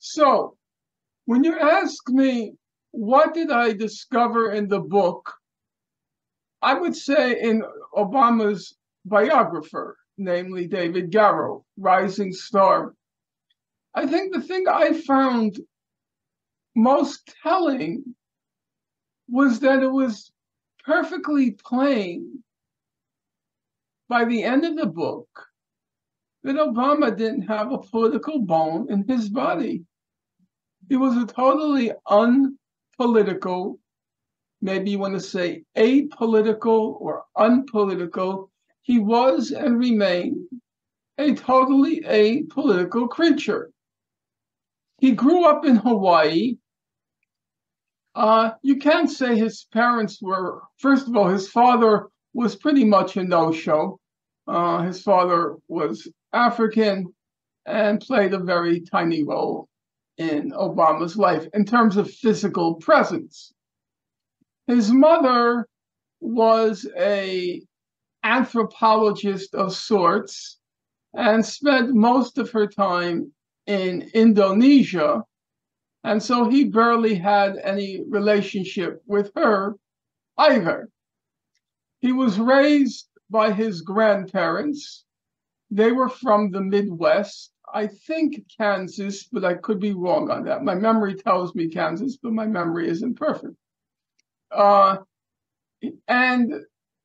So when you ask me, what did I discover in the book? I would say in Obama's biographer, namely David Garrow, Rising Star. I think the thing I found most telling was that it was perfectly plain by the end of the book that Obama didn't have a political bone in his body. He was a totally unpolitical, maybe you want to say apolitical or unpolitical. He was and remained a totally apolitical creature. He grew up in Hawaii. You can't say his parents were, first of all, his father was pretty much a no-show. His father was African and played a very tiny role in Obama's life in terms of physical presence. His mother was an anthropologist of sorts and spent most of her time in Indonesia. And so he barely had any relationship with her either. He was raised by his grandparents. They were from the Midwest, I think Kansas, but I could be wrong on that. My memory tells me Kansas, but my memory isn't perfect. And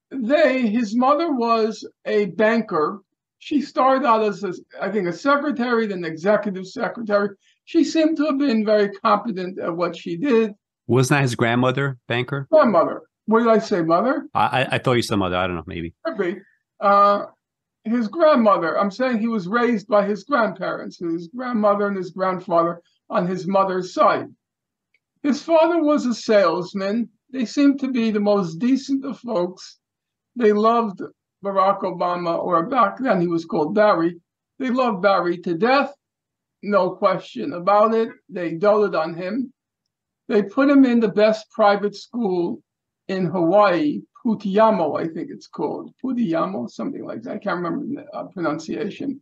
his mother was a banker. She started out as, I think, a secretary, then executive secretary. She seemed to have been very competent at what she did. Wasn't that his grandmother, banker? Grandmother. What did I say, mother? I thought you said mother. I don't know, maybe. Could be. His grandmother, I'm saying he was raised by his grandparents, his grandmother and his grandfather on his mother's side. His father was a salesman. They seemed to be the most decent of folks. They loved Barack Obama, or back then he was called Barry. They loved Barry to death, no question about it. They doted on him. They put him in the best private school in Hawaii, Putiamo, I think it's called. Putiamo, something like that. I can't remember the pronunciation.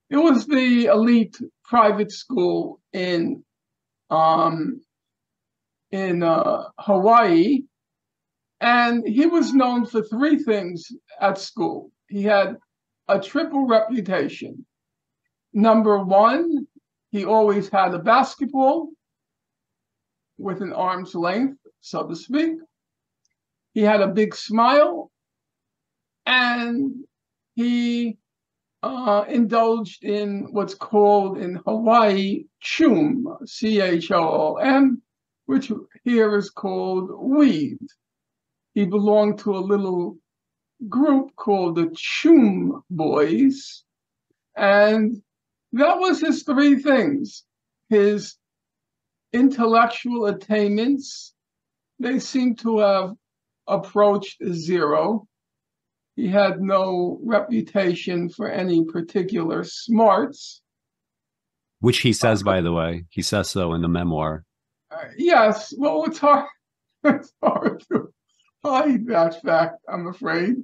It was the elite private school in Hawaii. And he was known for three things at school. He had a triple reputation. Number one, he always had a basketball with an arm's length, so to speak. He had a big smile, and he indulged in what's called in Hawaii chum, C-H-O-O-M, which here is called weed. He belonged to a little group called the Chum Boys, and that was his three things. His intellectual attainments, they seem to have approached zero. He had no reputation for any particular smarts. Which he says, by the way. He says so in the memoir. Yes, well, it's hard to hide that fact, I'm afraid.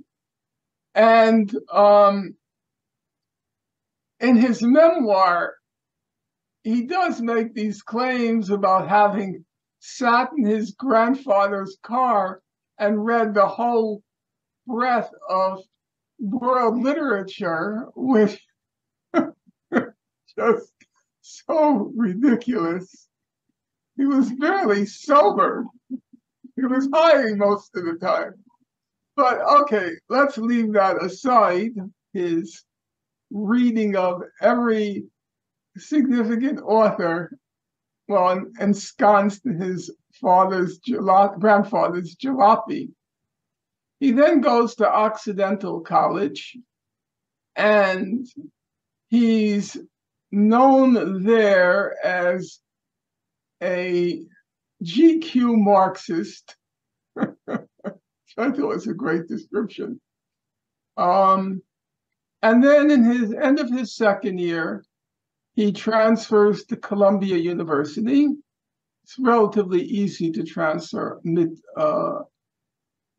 And in his memoir, he does make these claims about having sat in his grandfather's car and read the whole breadth of world literature, which just so ridiculous. He was barely sober. He was high most of the time. But okay, let's leave that aside. His reading of every significant author, well, ensconced in his grandfather's jalopy. He then goes to Occidental College, and he's known there as a GQ Marxist. I thought was a great description. And then in his end of his second year, he transfers to Columbia University. It's relatively easy to transfer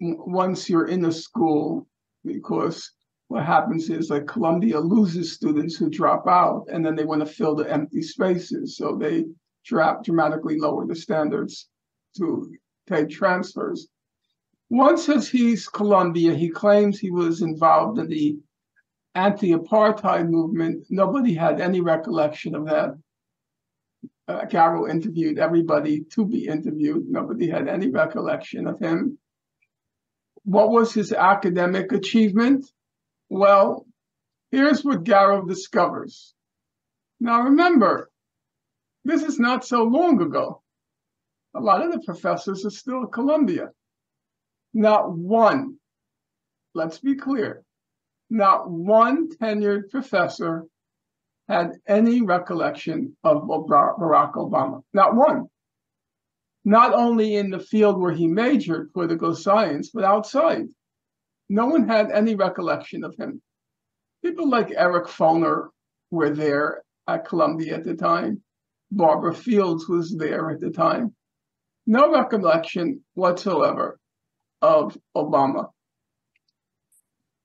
once you're in a school, because what happens is like Columbia loses students who drop out, and then they want to fill the empty spaces. So they dramatically lower the standards to take transfers. One says he's Columbia. He claims he was involved in the anti-apartheid movement. Nobody had any recollection of that. Garrow interviewed everybody to be interviewed. Nobody had any recollection of him. What was his academic achievement? Well, here's what Garrow discovers. Now remember, this is not so long ago. A lot of the professors are still at Columbia. Not one, let's be clear, not one tenured professor had any recollection of Barack Obama. Not one. Not only in the field where he majored, political science, but outside. No one had any recollection of him. People like Eric Foner were there at Columbia at the time. Barbara Fields was there at the time. No recollection whatsoever of Obama.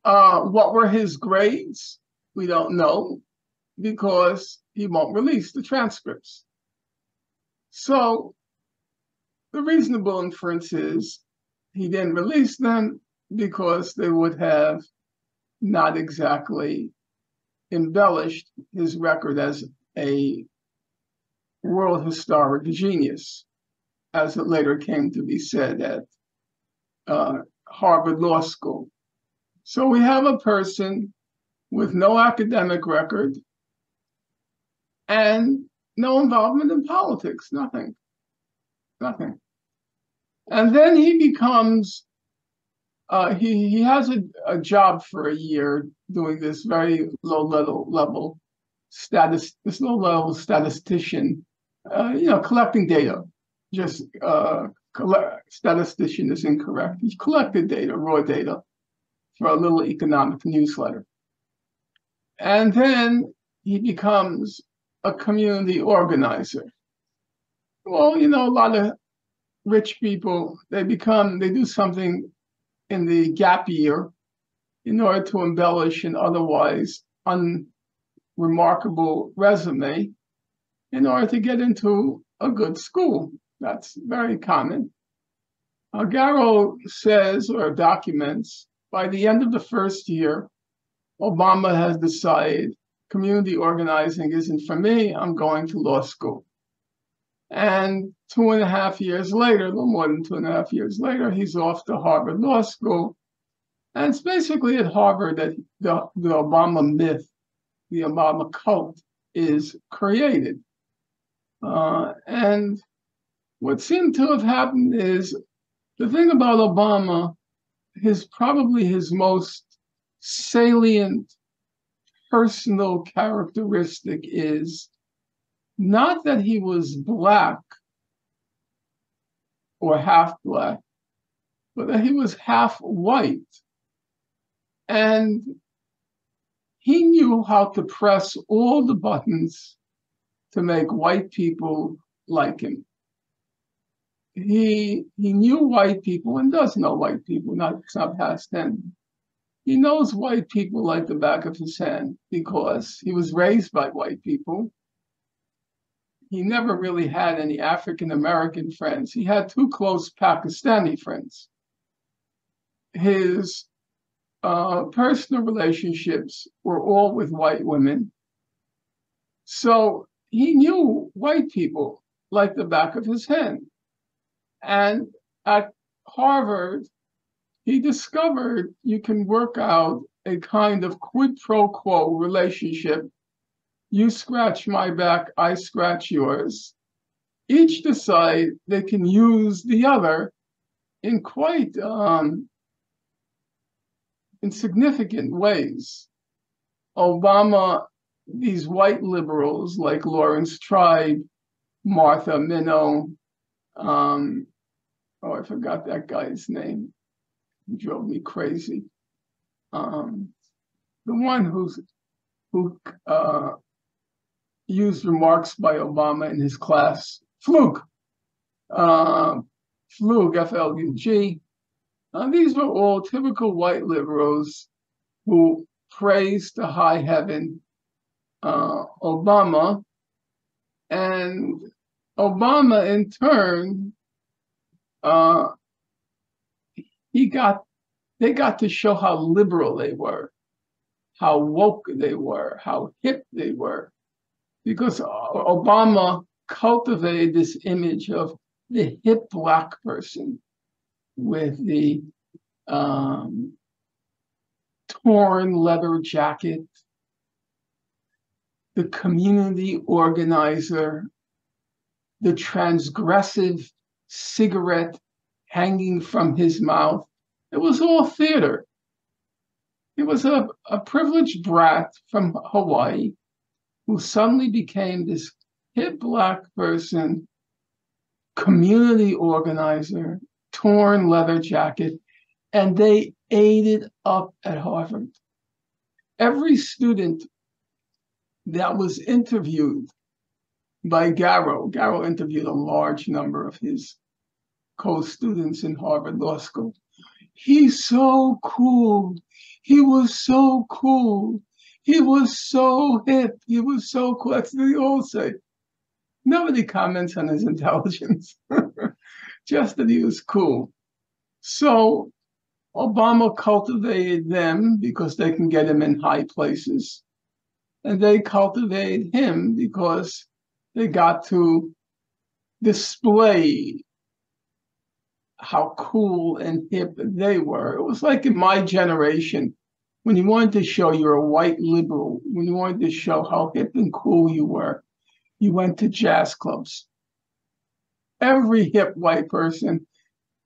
What were his grades? We don't know, because he won't release the transcripts. So the reasonable inference is he didn't release them because they would have not exactly embellished his record as a world historic genius, as it later came to be said at Harvard Law School. So we have a person with no academic record and no involvement in politics, nothing. And then he becomes, he has a job for a year doing this very low-level statistician, collecting data. Just statistician is incorrect. He collected data, raw data, for a little economic newsletter. And then he becomes a community organizer. Well, a lot of rich people, they do something in the gap year in order to embellish an otherwise unremarkable resume in order to get into a good school. That's very common. Garrow says or documents, by the end of the first year, Obama has decided community organizing isn't for me, I'm going to law school. And 2.5 years later, a little more than 2.5 years later, he's off to Harvard Law School. And it's basically at Harvard that the Obama myth, the Obama cult, is created. And what seemed to have happened is, the thing about Obama, probably his most salient personal characteristic is not that he was Black or half Black, but that he was half white. And he knew how to press all the buttons to make white people like him. He knew white people and does know white people, it's not past tense. He knows white people like the back of his hand because he was raised by white people. He never really had any African-American friends. He had 2 close Pakistani friends. His personal relationships were all with white women. So he knew white people like the back of his hand. And at Harvard, he discovered you can work out a kind of quid pro quo relationship. You scratch my back, I scratch yours. Each decide they can use the other in quite insignificant ways. Obama, these white liberals like Lawrence Tribe, Martha Minow, I forgot that guy's name. He drove me crazy. The one who used remarks by Obama in his class, Flug, F-L-U-G. These were all typical white liberals who praised to high heaven Obama, and Obama in turn, they got to show how liberal they were, how woke they were, how hip they were, because Obama cultivated this image of the hip Black person with the torn leather jacket, the community organizer, the transgressive cigarette hanging from his mouth. It was all theater. He was a privileged brat from Hawaii who suddenly became this hip Black person, community organizer, torn leather jacket, and they ate it up at Harvard. Every student that was interviewed by Garrow interviewed a large number of his co-students in Harvard Law School. He's so cool. He was so cool. He was so hip. He was so cool. That's what they all say. Nobody comments on his intelligence, just that he was cool. So Obama cultivated them because they can get him in high places. And they cultivated him because they got to display how cool and hip they were. It was like in my generation, when you wanted to show you're a white liberal, when you wanted to show how hip and cool you were, you went to jazz clubs. Every hip white person,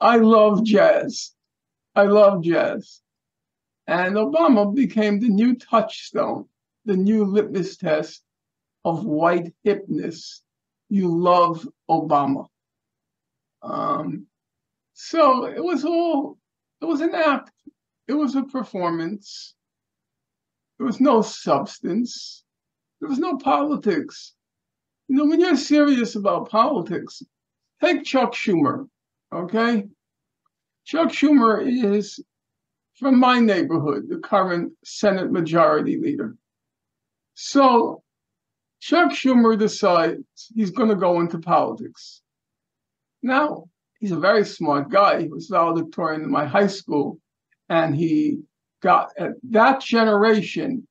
I love jazz. I love jazz. And Obama became the new touchstone, the new litmus test of white hipness. You love Obama. So it was an act. It was a performance. There was no substance. There was no politics. You know, when you're serious about politics, take Chuck Schumer, okay? Chuck Schumer is from my neighborhood, the current Senate Majority Leader. So Chuck Schumer decides he's going to go into politics. Now, he's a very smart guy. He was valedictorian in my high school, and he got, at that generation,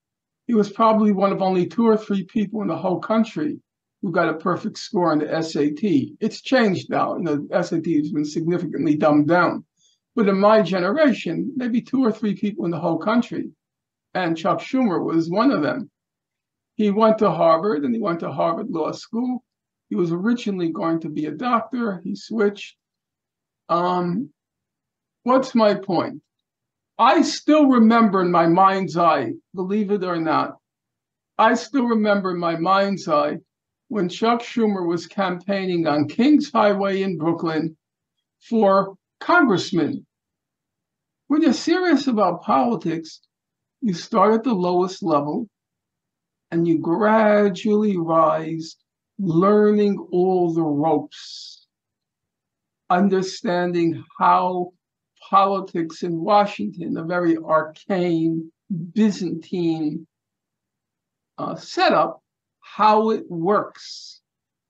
he was probably one of only 2 or 3 people in the whole country who got a perfect score on the SAT. It's changed now. You know, the SAT has been significantly dumbed down. But in my generation, maybe 2 or 3 people in the whole country, and Chuck Schumer was one of them. He went to Harvard, and he went to Harvard Law School. He was originally going to be a doctor. He switched. What's my point? I still remember in my mind's eye, believe it or not, I still remember in my mind's eye when Chuck Schumer was campaigning on Kings Highway in Brooklyn for congressman. When you're serious about politics, you start at the lowest level and you gradually rise, learning all the ropes, understanding how politics in Washington, a very arcane Byzantine setup, how it works.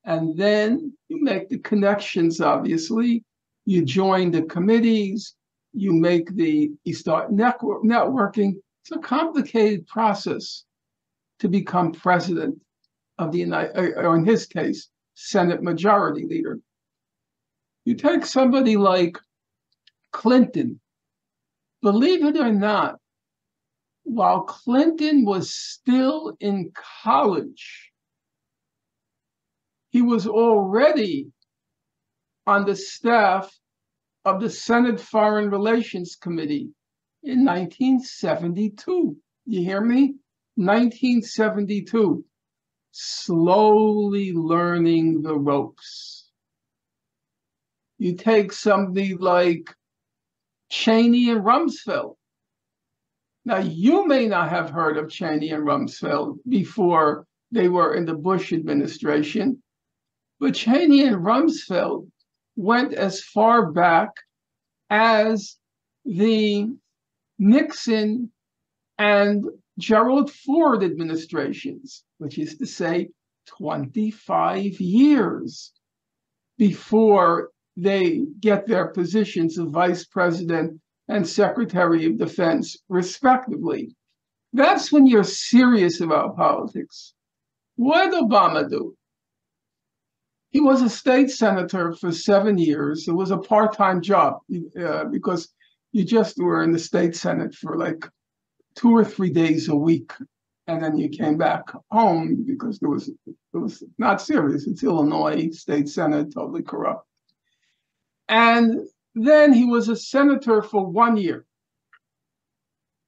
And then you make the connections, obviously. You join the committees, you start networking. It's a complicated process to become president of the or in his case, Senate Majority Leader. You take somebody like Clinton. Believe it or not, while Clinton was still in college, he was already on the staff of the Senate Foreign Relations Committee in 1972. You hear me? 1972. Slowly learning the ropes. You take somebody like Cheney and Rumsfeld. Now, you may not have heard of Cheney and Rumsfeld before they were in the Bush administration, but Cheney and Rumsfeld went as far back as the Nixon and Gerald Ford administrations, which is to say 25 years before they get their positions of vice president and secretary of defense, respectively. That's when you're serious about politics. What did Obama do? He was a state senator for 7 years. It was a part-time job because you just were in the state senate for like 2 or 3 days a week, and then you came back home because it was not serious. It's Illinois state senate, totally corrupt. And then he was a senator for 1 year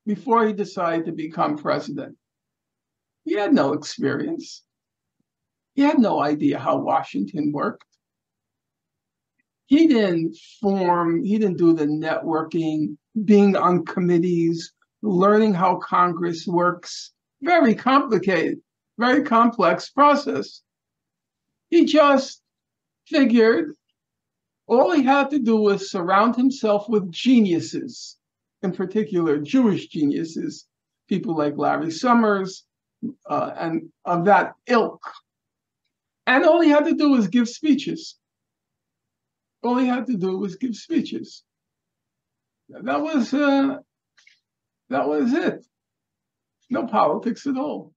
before he decided to become president. He had no experience. He had no idea how Washington worked. He didn't do the networking, being on committees, learning how Congress works. Very complicated, very complex process. He just figured all he had to do was surround himself with geniuses, in particular Jewish geniuses, people like Larry Summers and of that ilk. And all he had to do was give speeches. All he had to do was give speeches. That was it. No politics at all.